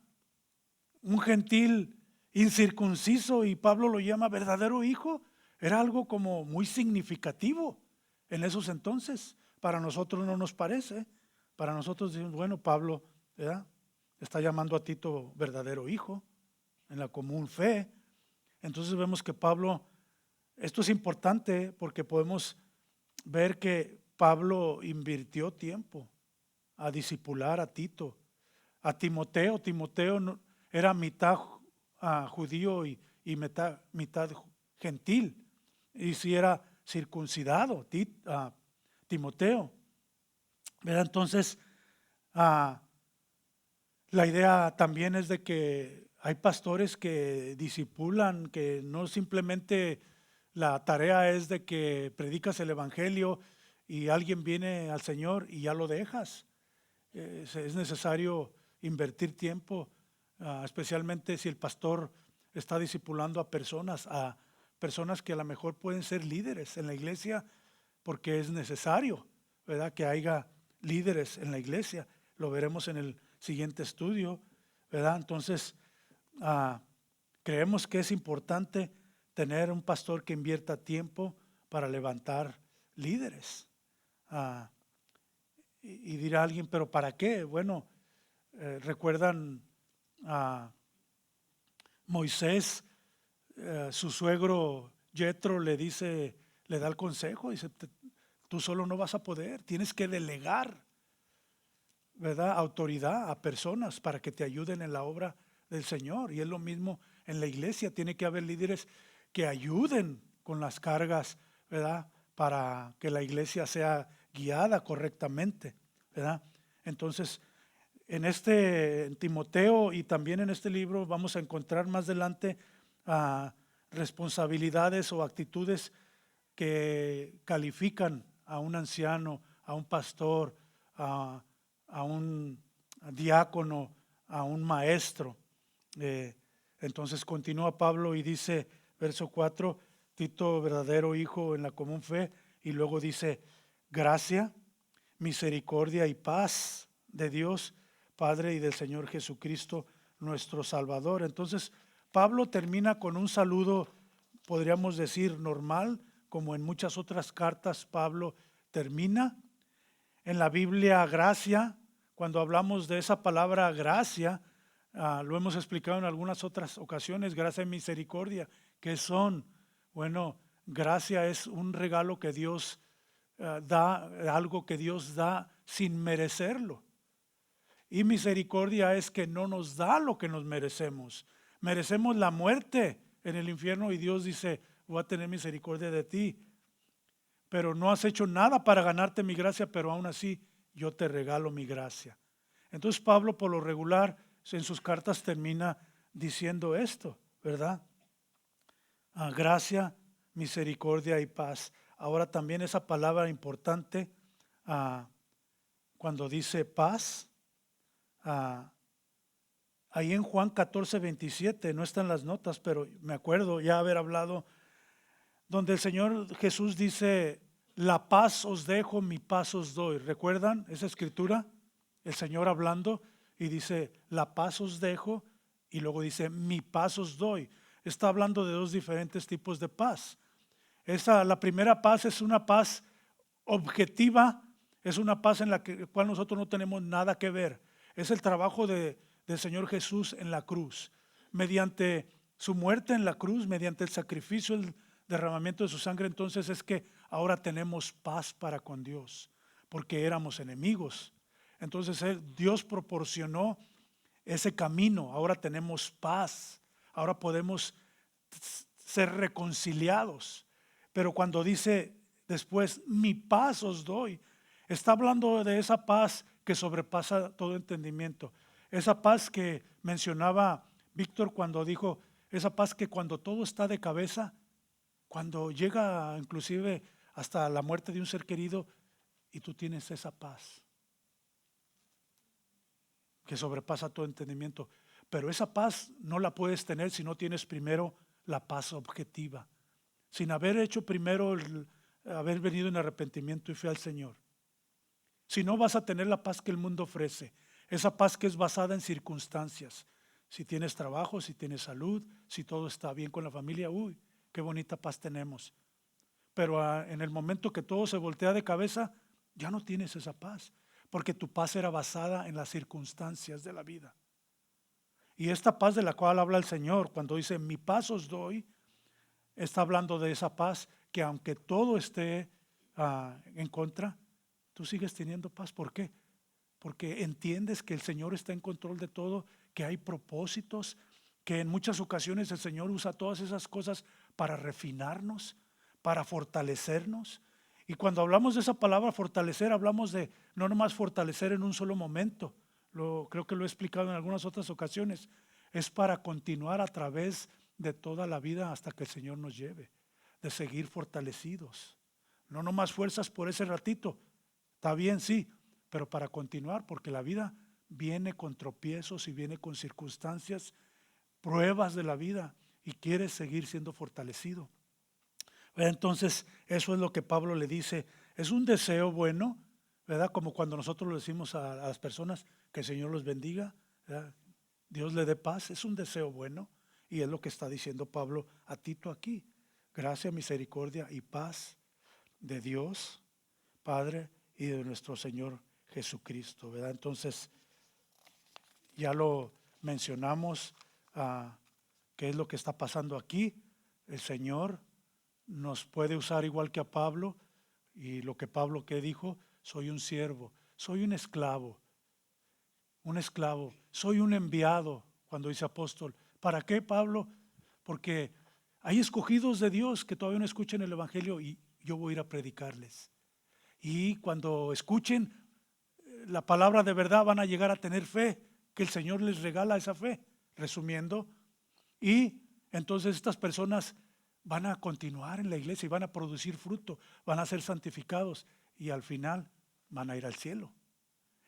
un gentil incircunciso y Pablo lo llama verdadero hijo, era algo como muy significativo en esos entonces. Para nosotros no nos parece. Para nosotros decimos, bueno, Pablo, ¿verdad?, está llamando a Tito verdadero hijo en la común fe. Entonces vemos que Pablo, esto es importante porque podemos ver que Pablo invirtió tiempo a discipular a Tito, a Timoteo. Timoteo era mitad judío y mitad gentil, y si era circuncidado, Timoteo. Entonces, la idea también es de que hay pastores que discipulan, que no simplemente la tarea es de que predicas el evangelio y alguien viene al Señor y ya lo dejas. Es necesario invertir tiempo, especialmente si el pastor está discipulando a personas que a lo mejor pueden ser líderes en la iglesia, porque es necesario, ¿verdad?, que haya líderes en la iglesia. Lo veremos en el siguiente estudio, ¿verdad? Entonces, creemos que es importante tener un pastor que invierta tiempo para levantar líderes. Y dirá alguien, ¿pero para qué? Bueno, recuerdan a Moisés, su suegro Yetro le da el consejo, dice, tú solo no vas a poder, tienes que delegar, ¿verdad?, autoridad a personas para que te ayuden en la obra del Señor. Y es lo mismo en la iglesia, tiene que haber líderes que ayuden con las cargas, ¿verdad?, para que la iglesia sea guiada correctamente, ¿verdad? Entonces, en Timoteo y también en este libro vamos a encontrar más adelante responsabilidades o actitudes que califican a un anciano, a un pastor, a un diácono, a un maestro. Entonces continúa Pablo y dice, verso 4, Tito, verdadero hijo en la común fe, y luego dice, gracia, misericordia y paz de Dios Padre y del Señor Jesucristo nuestro Salvador. Entonces Pablo termina con un saludo, podríamos decir normal, como en muchas otras cartas Pablo termina. En la Biblia, gracia, cuando hablamos de esa palabra gracia, lo hemos explicado en algunas otras ocasiones, gracia y misericordia, ¿qué son? Bueno, gracia es un regalo que Dios da, algo que Dios da sin merecerlo. Y misericordia es que no nos da lo que nos merecemos. Merecemos la muerte en el infierno y Dios dice, voy a tener misericordia de ti. Pero no has hecho nada para ganarte mi gracia, pero aún así yo te regalo mi gracia. Entonces Pablo por lo regular en sus cartas termina diciendo esto, ¿verdad? Gracia, misericordia y paz. Ahora también esa palabra importante cuando dice paz, ahí en Juan 14:27, no están las notas, pero me acuerdo ya haber hablado, donde el Señor Jesús dice, la paz os dejo, mi paz os doy. ¿Recuerdan esa escritura? El Señor hablando y dice, la paz os dejo, y luego dice, mi paz os doy. Está hablando de dos diferentes tipos de paz. La primera paz es una paz objetiva, es una paz en la cual nosotros no tenemos nada que ver. Es el trabajo del Señor Jesús en la cruz. Mediante su muerte en la cruz, mediante el sacrificio, el derramamiento de su sangre, entonces es que ahora tenemos paz para con Dios, porque éramos enemigos. Entonces Dios proporcionó ese camino, ahora tenemos paz, ahora podemos ser reconciliados. Pero cuando dice después, mi paz os doy, está hablando de esa paz que sobrepasa todo entendimiento. Esa paz que mencionaba Víctor cuando dijo, esa paz que cuando todo está de cabeza, cuando llega inclusive hasta la muerte de un ser querido y tú tienes esa paz que sobrepasa todo entendimiento. Pero esa paz no la puedes tener si no tienes primero la paz objetiva, sin haber hecho primero haber venido en arrepentimiento y fe al Señor. Si no, vas a tener la paz que el mundo ofrece, esa paz que es basada en circunstancias. Si tienes trabajo, si tienes salud, si todo está bien con la familia, uy, qué bonita paz tenemos. Pero en el momento que todo se voltea de cabeza, ya no tienes esa paz, porque tu paz era basada en las circunstancias de la vida. Y esta paz de la cual habla el Señor, cuando dice, mi paz os doy, está hablando de esa paz que aunque todo esté en contra, tú sigues teniendo paz. ¿Por qué? Porque entiendes que el Señor está en control de todo, que hay propósitos, que en muchas ocasiones el Señor usa todas esas cosas para refinarnos, para fortalecernos. Y cuando hablamos de esa palabra fortalecer, hablamos de no nomás fortalecer en un solo momento, creo que lo he explicado en algunas otras ocasiones, es para continuar a través de toda la vida hasta que el Señor nos lleve, de seguir fortalecidos. No nomás fuerzas por ese ratito, está bien, sí, pero para continuar, porque la vida viene con tropiezos y viene con circunstancias, pruebas de la vida, y quieres seguir siendo fortalecido. Entonces, eso es lo que Pablo le dice. Es un deseo bueno, ¿verdad? Como cuando nosotros le decimos a las personas que el Señor los bendiga, ¿verdad? Dios le dé paz, es un deseo bueno. Y es lo que está diciendo Pablo a Tito aquí. Gracia, misericordia y paz de Dios, Padre, y de nuestro Señor Jesucristo, ¿verdad? Entonces, ya lo mencionamos, qué es lo que está pasando aquí. El Señor nos puede usar igual que a Pablo, y lo que Pablo que dijo, soy un siervo, soy un esclavo, soy un enviado, cuando dice apóstol. ¿Para qué, Pablo? Porque hay escogidos de Dios que todavía no escuchan el Evangelio y yo voy a ir a predicarles. Y cuando escuchen la palabra de verdad van a llegar a tener fe, que el Señor les regala esa fe, resumiendo. Y entonces estas personas van a continuar en la iglesia y van a producir fruto, van a ser santificados y al final van a ir al cielo.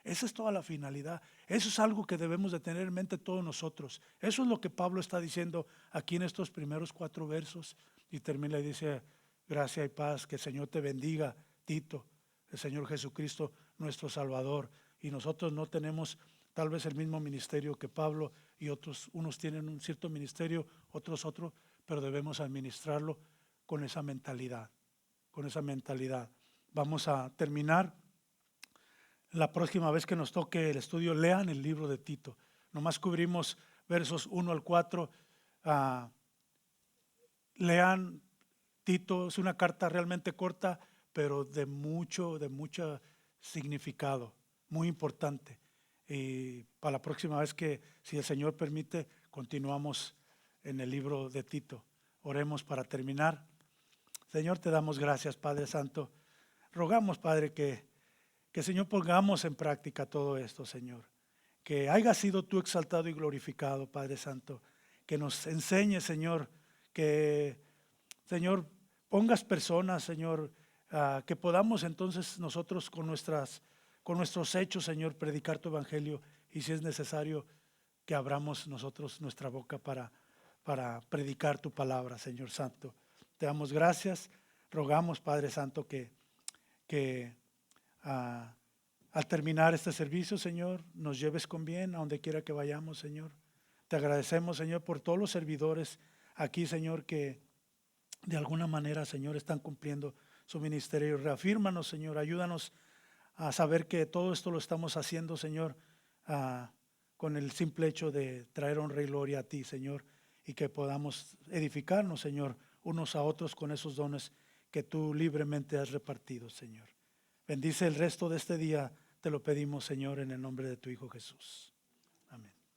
Esa es toda la finalidad. Eso es algo que debemos de tener en mente todos nosotros. Eso es lo que Pablo está diciendo aquí en estos primeros 4 versos. Y termina y dice, gracia y paz, que el Señor te bendiga, Tito, el Señor Jesucristo, nuestro Salvador. Y nosotros no tenemos tal vez el mismo ministerio que Pablo y otros, unos tienen un cierto ministerio, otros otro, pero debemos administrarlo con esa mentalidad, con esa mentalidad. Vamos a terminar la próxima vez que nos toque el estudio, lean el libro de Tito. Nomás cubrimos versos 1 al 4. Lean Tito, es una carta realmente corta, pero de mucho significado, muy importante. Y para la próxima vez que, si el Señor permite, continuamos en el libro de Tito. Oremos para terminar. Señor, te damos gracias, Padre Santo. Rogamos, Padre, que Señor pongamos en práctica todo esto, Señor. Que haya sido tú exaltado y glorificado, Padre Santo. Que nos enseñe, Señor, que, Señor, pongas personas, Señor, que podamos entonces nosotros con nuestros hechos, Señor, predicar tu evangelio, y si es necesario que abramos nosotros nuestra boca para predicar tu palabra, Señor Santo. Te damos gracias, rogamos, Padre Santo, que al terminar este servicio, Señor, nos lleves con bien a donde quiera que vayamos, Señor. Te agradecemos, Señor, por todos los servidores aquí, Señor, que de alguna manera, Señor, están cumpliendo su ministerio. Reafírmanos, Señor, ayúdanos a saber que todo esto lo estamos haciendo, Señor, con el simple hecho de traer honra y gloria a ti, Señor, y que podamos edificarnos, Señor, unos a otros con esos dones que tú libremente has repartido, Señor. Bendice el resto de este día, te lo pedimos, Señor, en el nombre de tu Hijo Jesús.